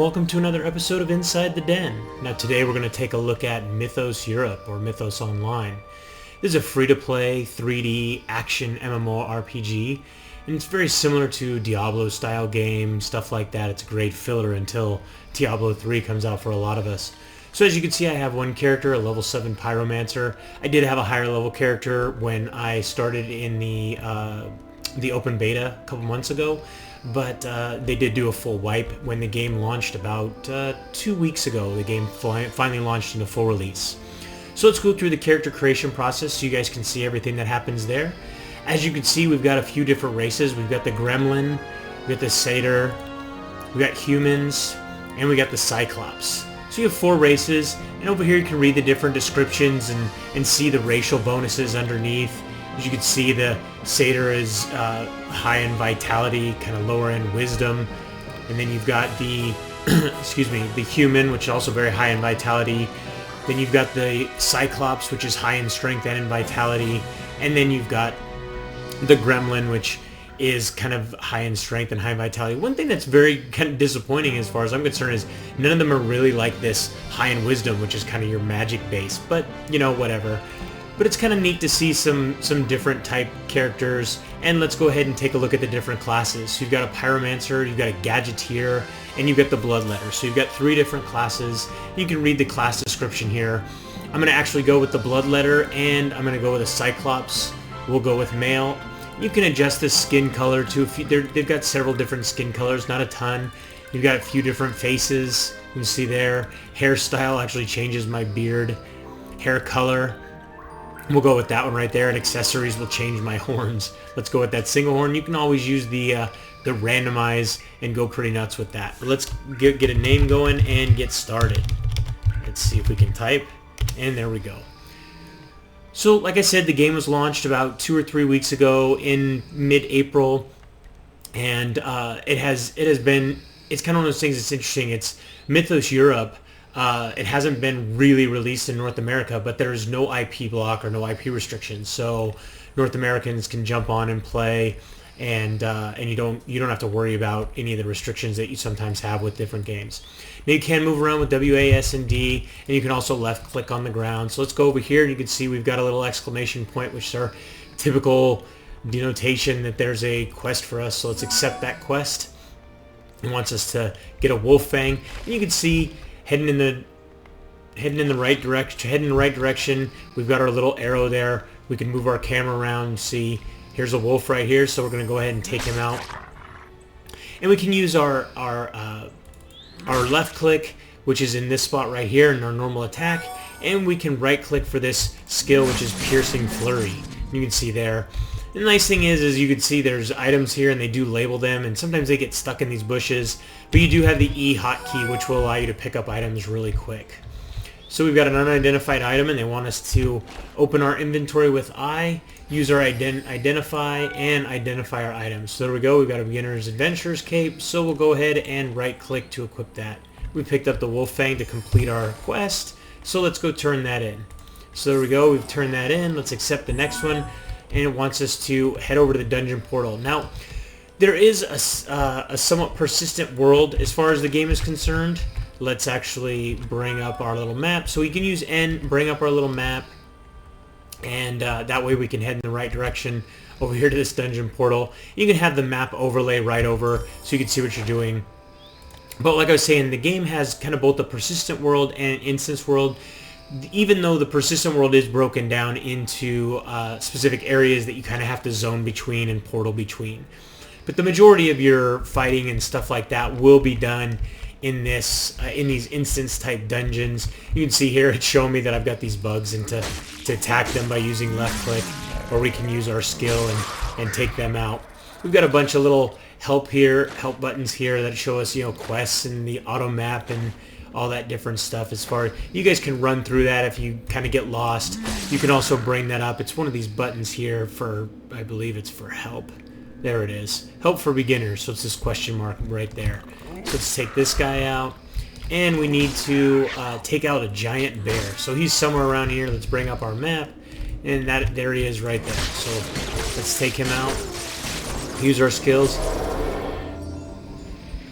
welcome to another episode of Inside the Den. Now today we're going to take a look at Mythos Europe, or Mythos Online. This is a free-to-play 3D action MMORPG, and it's very similar to Diablo style game, stuff like that. It's a great filler until Diablo 3 comes out for a lot of us. So as you can see, I have one character, a level 7 Pyromancer. I did have a higher level character when I started in the open beta a couple months ago, but they did do a full wipe when the game launched about 2 weeks ago. The game finally launched into full release. So let's go through the character creation process so you guys can see everything that happens there. As you can see, we've got a few different races. We've got the Gremlin, we've got the Satyr, we've got humans, and we got the Cyclops. So you have 4 races, and over here you can read the different descriptions and see the racial bonuses underneath. As you can see, the Satyr is high in vitality, kind of lower in wisdom. And then you've got the, the human, which is also very high in vitality. Then you've got the Cyclops, which is high in strength and in vitality. And then you've got the Gremlin, which is kind of high in strength and high in vitality. One thing that's very kind of disappointing as far as I'm concerned is none of them are really like this high in wisdom, which is kind of your magic base. But, you know, whatever. But it's kind of neat to see some different type characters, and let's go ahead and take a look at the different classes. So you've got a Pyromancer, you've got a Gadgeteer, and you've got the Bloodletter. So you've got 3 different classes. You can read the class description here. I'm going to actually go with the Bloodletter, and I'm going to go with a Cyclops. We'll go with male. You can adjust the skin color to they've got several different skin colors, not a ton. You've got a few different faces. You can see there. Hairstyle actually changes my beard. Hair color. We'll go with that one right there, and accessories will change my horns. Let's go with that single horn. You can always use the randomize and go pretty nuts with that. But let's get a name going and get started. Let's see if we can type, and there we go. So like I said, the game was launched about 2 or 3 weeks ago in mid-April, and it's kind of one of those things that's interesting. It's Mythos Europe. It hasn't been really released in North America, but there's no IP block or no IP restrictions, so North Americans can jump on and play, and you don't have to worry about any of the restrictions that you sometimes have with different games. Now you can move around with WAS and D, and you can also left click on the ground. So let's go over here, and you can see we've got a little exclamation point, which is our typical denotation that there's a quest for us. So let's accept that quest. It wants us to get a wolf fang, and you can see heading in the right direction. We've got our little arrow there. We can move our camera around and see here's a wolf right here, so we're going to go ahead and take him out. And we can use our left click, which is in this spot right here in our normal attack, and we can right click for this skill, which is Piercing Flurry. You can see there. The nice thing is you can see there's items here, and they do label them, and sometimes they get stuck in these bushes, but you do have the E hotkey, which will allow you to pick up items really quick. So we've got an unidentified item, and they want us to open our inventory with I, use our identify, and identify our items. So there we go, we've got a beginner's adventurer's cape, so we'll go ahead and right click to equip that. We picked up the wolf fang to complete our quest, so let's go turn that in. So there we go, we've turned that in. Let's accept the next one, and it wants us to head over to the dungeon portal. Now, there is a somewhat persistent world as far as the game is concerned. Let's actually bring up our little map. So we can use N, bring up our little map, and that way we can head in the right direction over here to this dungeon portal. You can have the map overlay right over so you can see what you're doing. But like I was saying, the game has kind of both the persistent world and an instance world. Even though the persistent world is broken down into specific areas that you kind of have to zone between and portal between. But the majority of your fighting and stuff like that will be done in these instance type dungeons. You can see here it's showing me that I've got these bugs, and to attack them by using left click, or we can use our skill and take them out. We've got a bunch of little help buttons here that show us, quests and the auto map and all that different stuff. As far as you guys can run through that if you kind of get lost. You can also bring that up. It's one of these buttons here for, I believe it's for help. There it is. Help for beginners. So it's this question mark right there. So let's take this guy out. And we need to take out a giant bear. So he's somewhere around here. Let's bring up our map. And there he is right there. So let's take him out. Use our skills.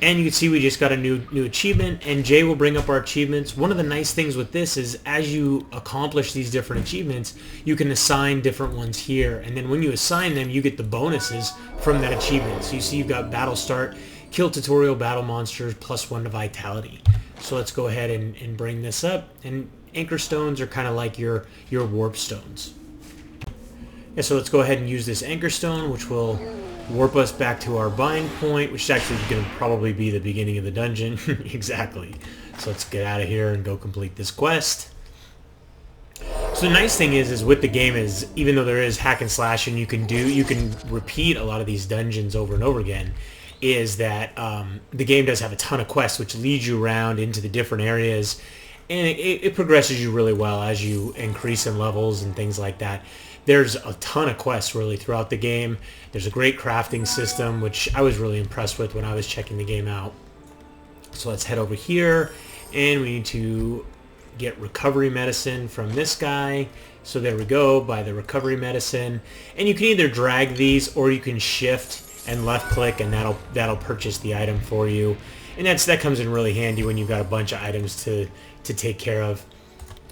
And you can see we just got a new achievement, and Jay will bring up our achievements. One of the nice things with this is as you accomplish these different achievements, you can assign different ones here. And then when you assign them, you get the bonuses from that achievement. So you see you've got battle start, kill tutorial, battle monsters, +1 to vitality. So let's go ahead and bring this up. And anchor stones are kind of like your warp stones. Yeah, so let's go ahead and use this anchor stone, which will warp us back to our bind point, which is actually going to probably be the beginning of the dungeon. Exactly. So let's get out of here and go complete this quest. So the nice thing is with the game is, even though there is hack and slash and you can repeat a lot of these dungeons over and over again, is that the game does have a ton of quests which lead you around into the different areas, and it progresses you really well as you increase in levels and things like that. There's a ton of quests really throughout the game. There's a great crafting system, which I was really impressed with when I was checking the game out. So let's head over here, and we need to get recovery medicine from this guy. So there we go, buy the recovery medicine. And you can either drag these, or you can shift and left click, and that'll purchase the item for you. And that comes in really handy when you've got a bunch of items to take care of.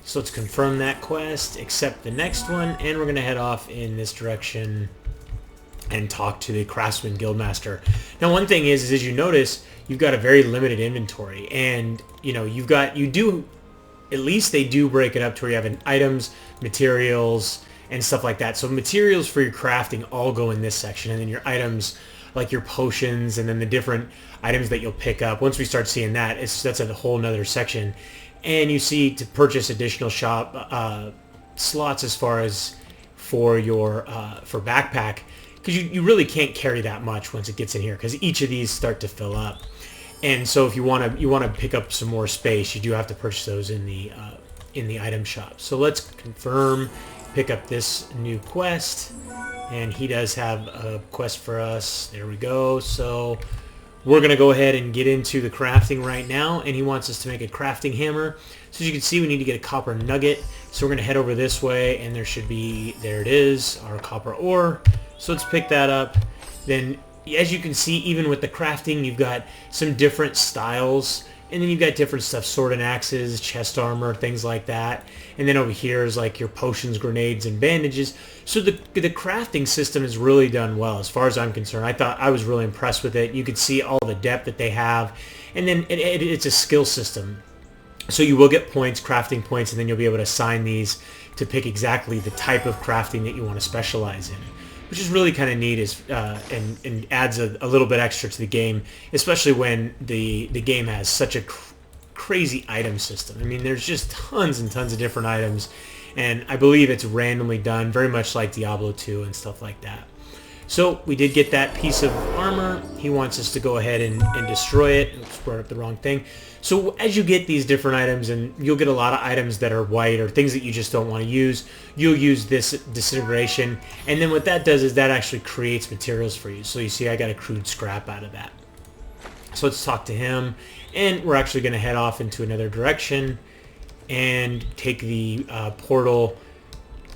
So let's confirm that quest, accept the next one, and we're going to head off in this direction and talk to the Craftsman Guildmaster. Now, one thing is as you notice, you've got a very limited inventory, and at least they do break it up to where you have items, materials, and stuff like that. So materials for your crafting all go in this section, and then your items, like your potions, and then the different items that you'll pick up. Once we start seeing that, that's a whole nother section. And you see to purchase additional shop slots as far as for your for backpack, because you really can't carry that much once it gets in here, because each of these start to fill up. And so if you want to pick up some more space, you do have to purchase those in the item shop. So let's confirm, pick up this new quest, and he does have a quest for us. There we go. So we're going to go ahead and get into the crafting right now, and he wants us to make a crafting hammer. So as you can see, we need to get a copper nugget. So we're going to head over this way, and there it is, our copper ore. So let's pick that up. Then, as you can see, even with the crafting, you've got some different styles, and then you've got different stuff, sword and axes, chest armor, things like that. And then over here is like your potions, grenades, and bandages. So the crafting system is really done well as far as I'm concerned. I was really impressed with it. You can see all the depth that they have. And then it's a skill system. So you will get points, crafting points, and then you'll be able to assign these to pick exactly the type of crafting that you want to specialize in, which is really kind of neat, and adds a little bit extra to the game, especially when the game has such a crazy item system. I mean, there's just tons and tons of different items, and I believe it's randomly done, very much like Diablo 2 and stuff like that. So we did get that piece of armor. He wants us to go ahead and destroy it. Oops, brought up the wrong thing. So as you get these different items, and you'll get a lot of items that are white or things that you just don't want to use, you'll use this disintegration. And then what that does is that actually creates materials for you. So you see I got a crude scrap out of that. So let's talk to him. And we're actually going to head off into another direction and take the portal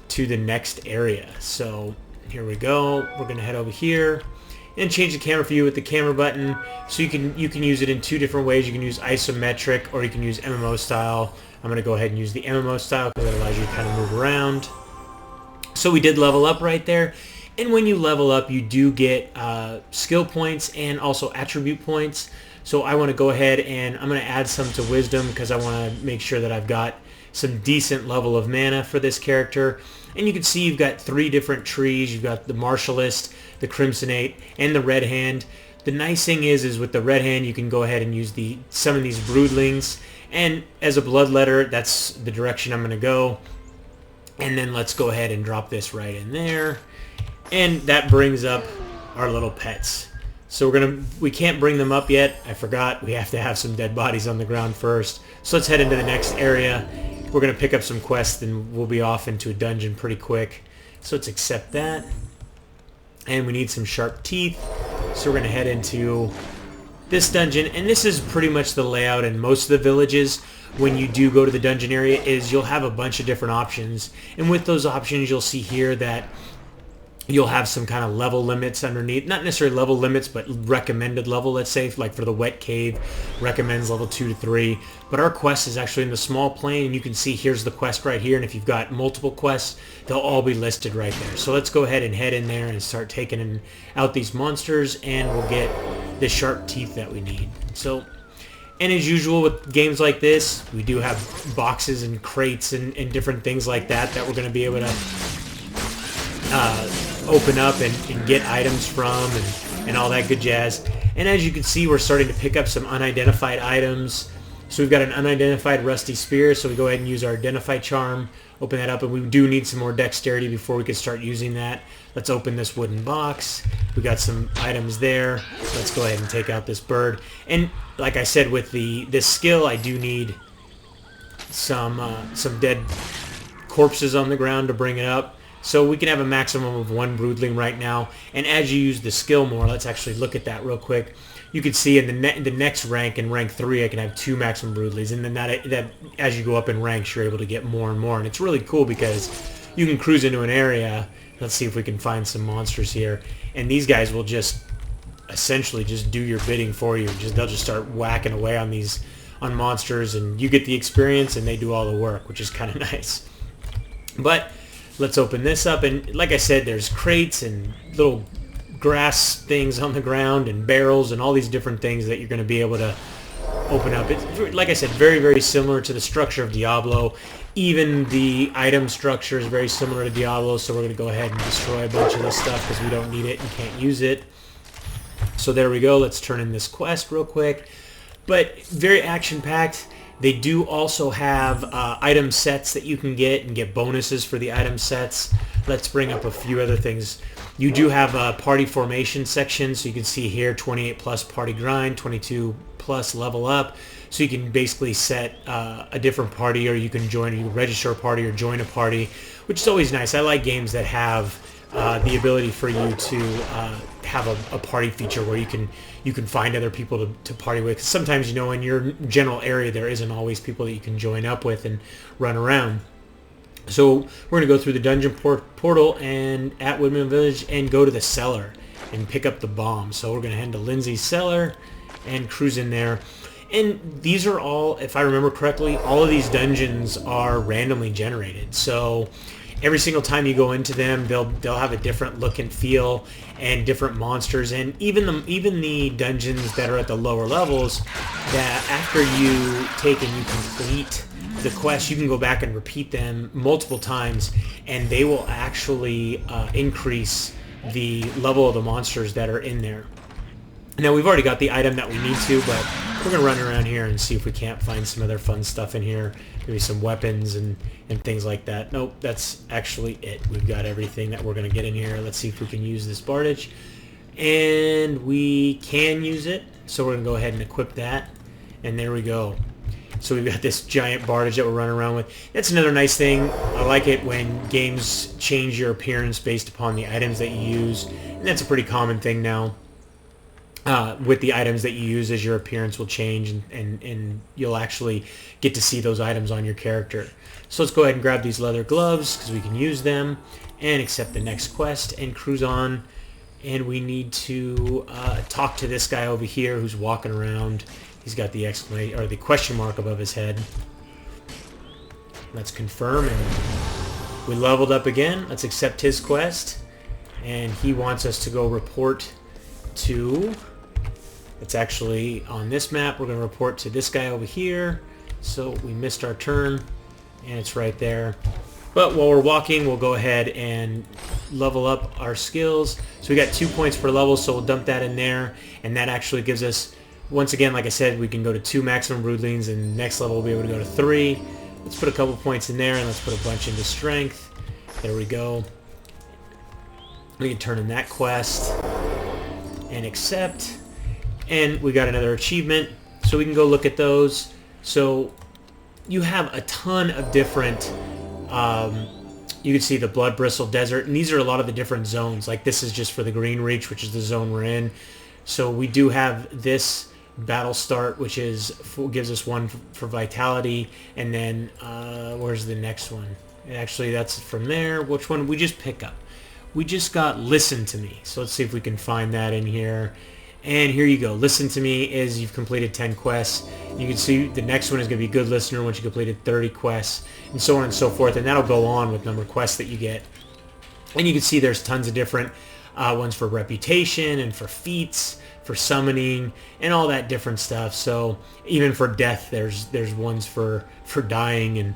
to the next area. So here we go. We're going to head over here and change the camera view with the camera button. So you can use it in two different ways. You can use isometric, or you can use MMO style. I'm going to go ahead and use the MMO style because it allows you to kind of move around. So we did level up right there. And when you level up, you do get skill points and also attribute points. So I want to go ahead and I'm going to add some to wisdom because I want to make sure that I've got some decent level of mana for this character. And you can see you've got 3 different trees. You've got the Martialist, the Crimsonate, and the Red Hand. The nice thing is with the Red Hand, you can go ahead and use some of these Broodlings. And as a Bloodletter, that's the direction I'm going to go. And then let's go ahead and drop this right in there. And that brings up our little pets. So we can't bring them up yet. I forgot. We have to have some dead bodies on the ground first. So let's head into the next area. We're going to pick up some quests, and we'll be off into a dungeon pretty quick. So let's accept that. And we need some sharp teeth. So we're going to head into this dungeon. And this is pretty much the layout in most of the villages. When you do go to the dungeon area, is you'll have a bunch of different options. And with those options, you'll see here that You'll have some kind of level limits underneath, not necessarily level limits, but recommended level, let's say, like for the wet cave, recommends level 2 to 3. But our quest is actually in the small plane, and you can see here's the quest right here, and if you've got multiple quests, they'll all be listed right there. So let's go ahead and head in there and start taking out these monsters, and we'll get the sharp teeth that we need. So, and as usual with games like this, we do have boxes and crates and different things like that that we're going to be able to open up and get items from and all that good jazz. And as you can see, we're starting to pick up some unidentified items. So we've got an unidentified rusty spear, so we go ahead and use our identify charm, open that up, and we do need some more dexterity before we can start using that. Let's open this wooden box. We got some items there. Let's go ahead and take out this bird. And like I said, with this skill, I do need some dead corpses on the ground to bring it up. So we can have a maximum of 1 broodling right now. And as you use the skill more, let's actually look at that real quick. You can see in the next rank, in rank 3, I can have 2 maximum broodlings. And then that as you go up in ranks, you're able to get more and more. And it's really cool because you can cruise into an area. Let's see if we can find some monsters here. And these guys will just essentially just do your bidding for you. They'll just start whacking away on monsters, and you get the experience and they do all the work, which is kind of nice. But let's open this up, and like I said, there's crates and little grass things on the ground and barrels and all these different things that you're going to be able to open up. It's, like I said, very, very similar to the structure of Diablo. Even the item structure is very similar to Diablo, so we're going to go ahead and destroy a bunch of this stuff because we don't need it and can't use it. So there we go. Let's turn in this quest real quick. But very action-packed. They do also have item sets that you can get and get bonuses for the item sets. Let's bring up a few other things. You do have a party formation section, so you can see here 28 plus party grind, 22 plus level up. So you can basically set a different party, or you can register a party or join a party, which is always nice. I like games that have the ability for you to have a party feature where you can find other people to party with. 'Cause sometimes, in your general area there isn't always people that you can join up with and run around. So we're going to go through the dungeon portal and at Woodman Village and go to the cellar and pick up the bomb. So we're going to head to Lindsay's cellar and cruise in there. And these are all, if I remember correctly, all of these dungeons are randomly generated. So every single time you go into them, they'll have a different look and feel and different monsters. And even the dungeons that are at the lower levels, that after you take and you complete the quest, you can go back and repeat them multiple times, and they will actually increase the level of the monsters that are in there. Now, we've already got the item that we need to, but we're going to run around here and see if we can't find some other fun stuff in here. Maybe some weapons and things like that. Nope, that's actually it. We've got everything that we're going to get in here. Let's see if we can use this Bardage. And we can use it, so we're going to go ahead and equip that. And there we go. So we've got this giant Bardage that we're running around with. That's another nice thing. I like it when games change your appearance based upon the items that you use. And that's a pretty common thing now. With the items that you use, as your appearance will change, and you'll actually get to see those items on your character. So let's go ahead and grab these leather gloves because we can use them, and accept the next quest and cruise on. And we need to talk to this guy over here who's walking around. He's got the exclamation or the question mark above his head. Let's confirm, and we leveled up again. Let's accept his quest, and he wants us to go report to... It's actually on this map. We're going to report to this guy over here. So we missed our turn, and it's right there. But while we're walking, we'll go ahead and level up our skills. So we got 2 points per level, so we'll dump that in there. And that actually gives us, once again, like I said, we can go to 2 maximum broodlings, and next level we'll be able to go to 3. Let's put a couple points in there, and let's put a bunch into strength. There we go. We can turn in that quest and accept. And we got another achievement, so we can go look at those. So you have a ton of different, you can see the Blood Bristle Desert, and these are a lot of the different zones. Like this is just for the Green Reach, which is the zone we're in. So we do have this Battle Start, which gives us 1 for Vitality, and then where's the next one? Actually, that's from there. Which one? We just pick up. we just got Listen to Me. So let's see if we can find that in here. And here you go. Listen to Me is you've completed 10 quests. You can see the next one is going to be Good Listener once you completed 30 quests, and so on and so forth. And that'll go on with number of quests that you get. And you can see there's tons of different ones for reputation and for feats, for summoning, and all that different stuff. So even for death, there's ones for dying and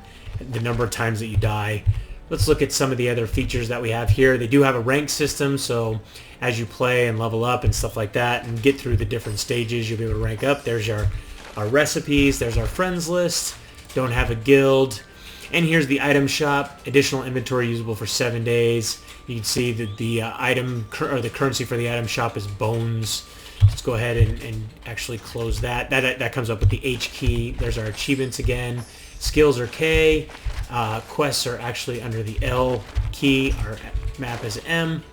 the number of times that you die. Let's look at some of the other features that we have here. They do have a rank system, so as you play and level up and stuff like that and get through the different stages, you'll be able to rank up. There's our recipes. There's our friends list. Don't have a guild. And here's the item shop. Additional inventory usable for 7 days. You can see that the item or the currency for the item shop is bones. Let's go ahead and actually close that. That comes up with the H key. There's our achievements again. Skills are K. Quests are actually under the L key. Our map is M.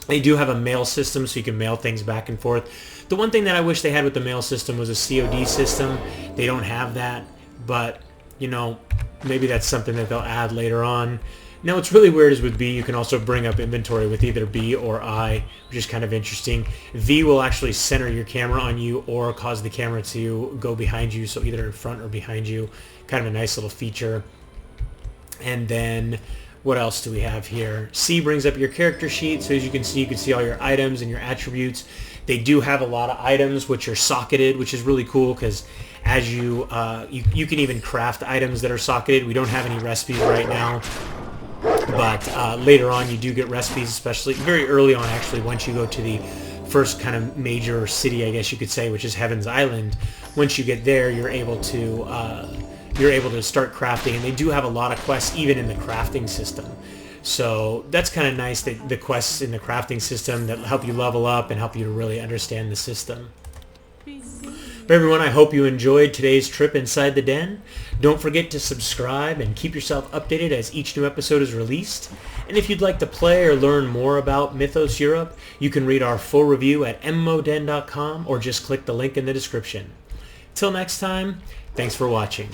They do have a mail system, so you can mail things back and forth. The one thing that I wish they had with the mail system was a COD system. They don't have that, but, you know, maybe that's something that they'll add later on. Now, what's really weird is with B, you can also bring up inventory with either B or I, which is kind of interesting. V will actually center your camera on you or cause the camera to go behind you, so either in front or behind you. Kind of a nice little feature. And then what else do we have here? C brings up your character sheet, so as you can see all your items and your attributes. They do have a lot of items which are socketed, which is really cool because as you can even craft items that are socketed. We don't have any recipes right now, but later on you do get recipes, especially very early on actually, once you go to the first kind of major city, I guess you could say, which is Heaven's Island. Once you get there, you're able to start crafting, and they do have a lot of quests even in the crafting system. So that's kind of nice, that the quests in the crafting system that help you level up and help you to really understand the system. But everyone, I hope you enjoyed today's trip inside the den. Don't forget to subscribe and keep yourself updated as each new episode is released. And if you'd like to play or learn more about Mythos Europe, you can read our full review at mmoden.com or just click the link in the description. Till next time, thanks for watching.